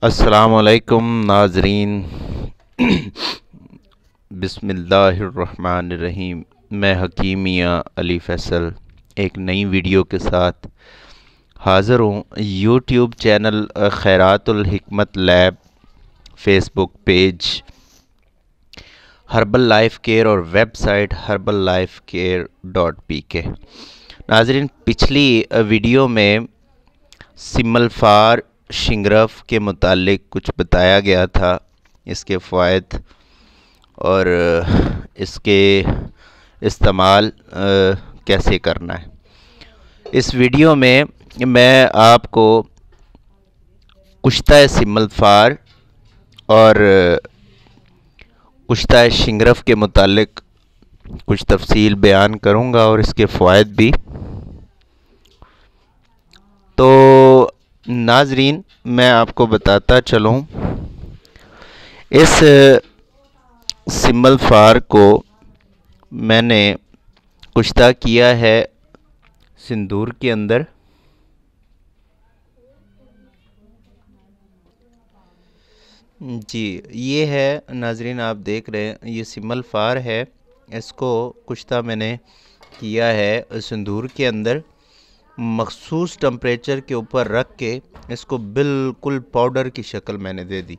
السلام علیکم ناظرین۔ بسم اللہ الرحمن الرحیم۔ میں حکیم میاں علی فیصل ایک نئی ویڈیو کے ساتھ حاضر ہوں۔ یوٹیوب چینل خیرات الحکمت لیب، فیس بک پیج ہربل لائف کیئر اور ویب سائٹ herballifecare.pk۔ ناظرین، پچھلی ویڈیو میں سملفار شنگرف کے متعلق کچھ بتایا گیا تھا، اس کے فوائد اور اس کے استعمال کیسے کرنا ہے۔ اس ویڈیو میں میں آپ کو کشتہ سملفار اور کشتہ شنگرف کے متعلق کچھ تفصیل بیان کروں گا اور اس کے فوائد بھی۔ تو ناظرین، میں آپ کو بتاتا چلوں، اس سملفار کو میں نے کشتہ کیا ہے سندور کے اندر۔ جی، یہ ہے ناظرین، آپ دیکھ رہے ہیں، یہ سملفار ہے۔ اس کو کشتہ میں نے کیا ہے سندور کے اندر، مخصوص ٹمپریچر کے اوپر رکھ کے اس کو بالکل پاؤڈر کی شکل میں نے دے دی۔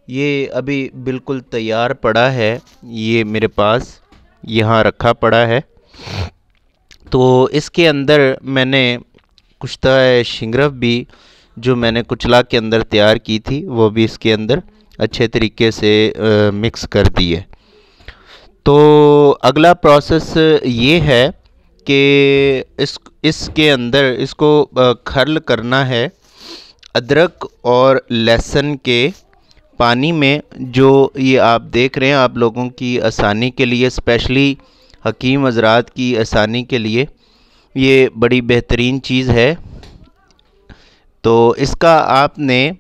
یہ ابھی بالکل تیار پڑا ہے، یہ میرے پاس یہاں رکھا پڑا ہے۔ تو اس کے اندر میں نے کشتہ شنگرف بھی جو میں نے کچلا کے اندر تیار کی تھی وہ بھی اس کے اندر اچھے طریقے سے مکس کر دی ہے۔ تو اگلا پروسیس یہ ہے کہ اس کے اندر اس کو کھرل کرنا ہے ادرک اور لہسن کے پانی میں، جو یہ آپ دیکھ رہے ہیں، آپ لوگوں کی آسانی کے لیے، اسپیشلی حکیم حضرات کی آسانی کے لیے یہ بڑی بہترین چیز ہے۔ تو اس کا آپ نے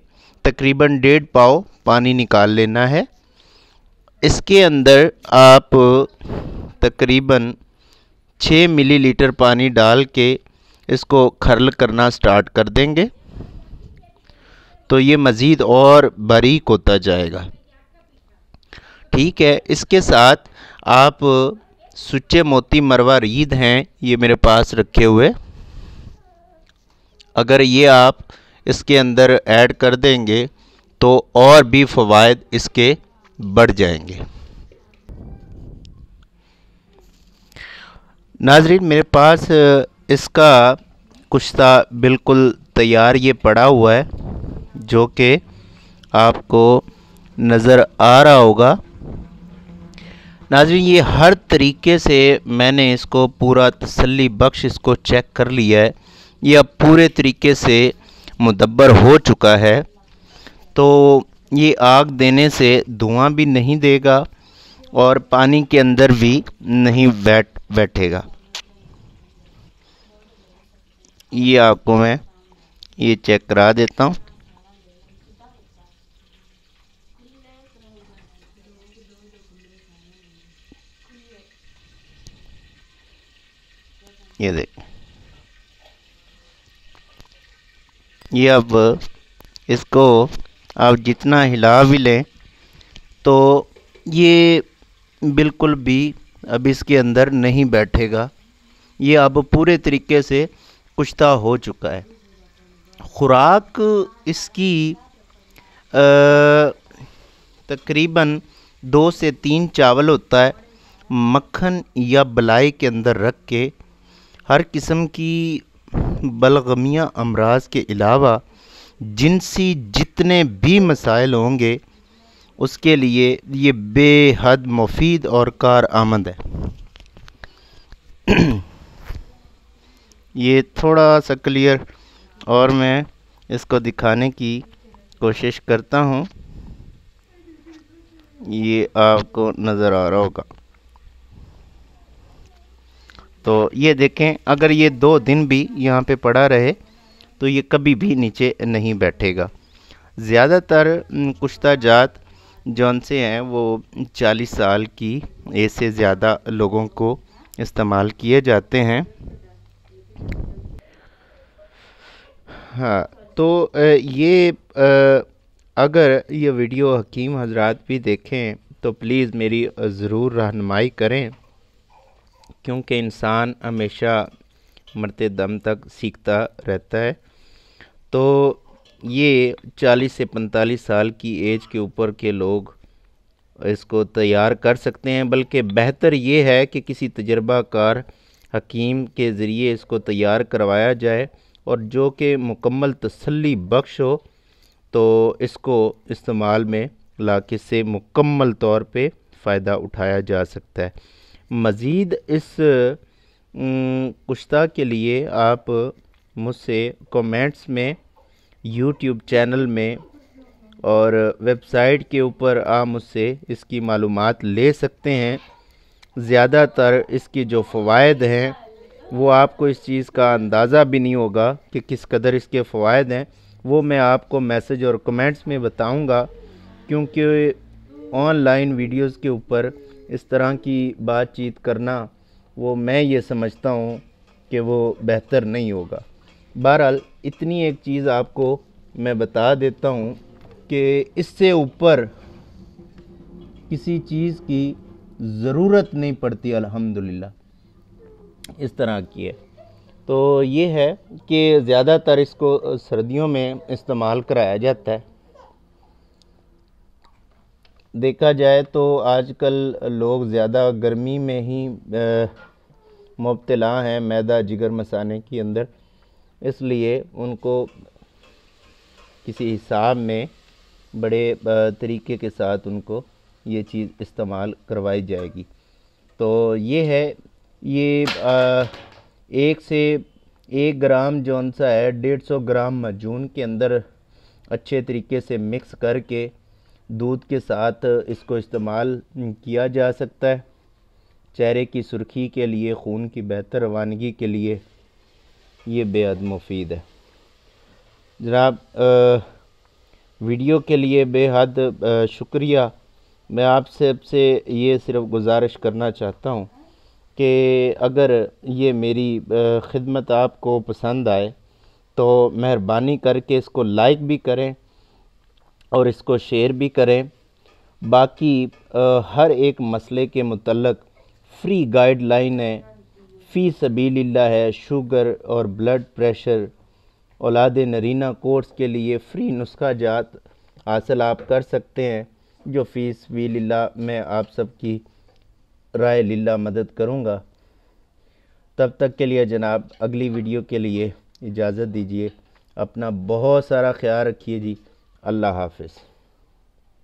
تقریباً 1.5 پاؤ پانی نکال لینا ہے۔ اس کے اندر آپ تقریباً 6 ملی لیٹر پانی ڈال کے اس کو کھرل کرنا سٹارٹ کر دیں گے تو یہ مزید اور باریک ہوتا جائے گا۔ ٹھیک ہے، اس کے ساتھ آپ سچے موتی مروا رید ہیں، یہ میرے پاس رکھے ہوئے، اگر یہ آپ اس کے اندر ایڈ کر دیں گے تو اور بھی فوائد اس کے بڑھ جائیں گے۔ ناظرین، میرے پاس اس کا کشتہ بالکل تیار یہ پڑا ہوا ہے، جو کہ آپ کو نظر آ رہا ہوگا۔ ناظرین، یہ ہر طریقے سے میں نے اس کو پورا تسلی بخش اس کو چیک کر لیا ہے، یہ اب پورے طریقے سے مدبر ہو چکا ہے۔ تو یہ آگ دینے سے دھواں بھی نہیں دے گا اور پانی کے اندر بھی نہیں بیٹھے گا۔ یہ آپ کو میں یہ چیک کرا دیتا ہوں۔ یہ دیکھیں، یہ اب اس کو آپ جتنا ہلا بھی لیں تو یہ بالکل بھی اب اس کے اندر نہیں بیٹھے گا، یہ اب پورے طریقے سے کشتہ ہو چکا ہے۔ خوراک اس کی تقریباً 2 سے 3 چاول ہوتا ہے، مکھن یا بلائی کے اندر رکھ کے ہر قسم کی بلغمیہ امراض کے علاوہ جنسی جتنے بھی مسائل ہوں گے اس کے لیے یہ بے حد مفید اور کارآمد ہے۔ یہ تھوڑا سا کلیئر اور میں اس کو دکھانے کی کوشش کرتا ہوں، یہ آپ کو نظر آ رہا ہوگا۔ تو یہ دیکھیں، اگر یہ 2 دن بھی یہاں پہ پڑا رہے تو یہ کبھی بھی نیچے نہیں بیٹھے گا۔ زیادہ تر کشتہ جات جون سے ہیں وہ 40 سال کی ایج سے زیادہ لوگوں کو استعمال کیے جاتے ہیں۔ ہاں، تو یہ اگر یہ ویڈیو حکیم حضرات بھی دیکھیں تو پلیز میری ضرور رہنمائی کریں، کیونکہ انسان ہمیشہ مرتے دم تک سیکھتا رہتا ہے۔ تو یہ 40 سے 45 سال کی ایج کے اوپر کے لوگ اس کو تیار کر سکتے ہیں، بلکہ بہتر یہ ہے کہ کسی تجربہ کار حکیم کے ذریعے اس کو تیار کروایا جائے، اور جو کہ مکمل تسلی بخش ہو، تو اس کو استعمال میں لا کے سے مکمل طور پہ فائدہ اٹھایا جا سکتا ہے۔ مزید اس کشتہ کے لیے آپ مجھ سے کومنٹس میں، یوٹیوب چینل میں اور ویب سائٹ کے اوپر آپ مجھ سے اس کی معلومات لے سکتے ہیں۔ زیادہ تر اس کی جو فوائد ہیں وہ آپ کو اس چیز کا اندازہ بھی نہیں ہوگا کہ کس قدر اس کے فوائد ہیں، وہ میں آپ کو میسج اور کمنٹس میں بتاؤں گا، کیونکہ آن لائن ویڈیوز کے اوپر اس طرح کی بات چیت کرنا وہ میں یہ سمجھتا ہوں کہ وہ بہتر نہیں ہوگا۔ بہرحال اتنی ایک چیز آپ کو میں بتا دیتا ہوں کہ اس سے اوپر کسی چیز کی ضرورت نہیں پڑتی الحمدللہ، اس طرح کی ہے۔ تو یہ ہے کہ زیادہ تر اس کو سردیوں میں استعمال کرایا جاتا ہے۔ دیکھا جائے تو آج کل لوگ زیادہ گرمی میں ہی مبتلا ہیں معدہ جگر مثانے کے اندر، اس لیے ان کو کسی حساب میں بڑے طریقے کے ساتھ ان کو یہ چیز استعمال کروائی جائے گی۔ تو یہ ہے، یہ 1 گرام جون سا ہے 150 گرام معجون کے اندر اچھے طریقے سے مکس کر کے دودھ کے ساتھ اس کو استعمال کیا جا سکتا ہے۔ چہرے کی سرخی کے لیے، خون کی بہتر روانگی کے لیے یہ بے حد مفید ہے۔ جناب ویڈیو کے لیے بے حد شکریہ۔ میں آپ سے یہ صرف گزارش کرنا چاہتا ہوں کہ اگر یہ میری خدمت آپ کو پسند آئے تو مہربانی کر کے اس کو لائک بھی کریں اور اس کو شیئر بھی کریں۔ باقی ہر ایک مسئلے کے متعلق فری گائیڈ لائن ہے، فی سبیل اللہ ہے۔ شوگر اور بلڈ پریشر، اولاد نرینہ کورس کے لیے فری نسخہ جات حاصل آپ کر سکتے ہیں، جو فی سبیل اللہ میں آپ سب کی رائے للہ مدد کروں گا۔ تب تک کے لیے جناب اگلی ویڈیو کے لیے اجازت دیجیے۔ اپنا بہت سارا خیال رکھیے جی۔ اللہ حافظ۔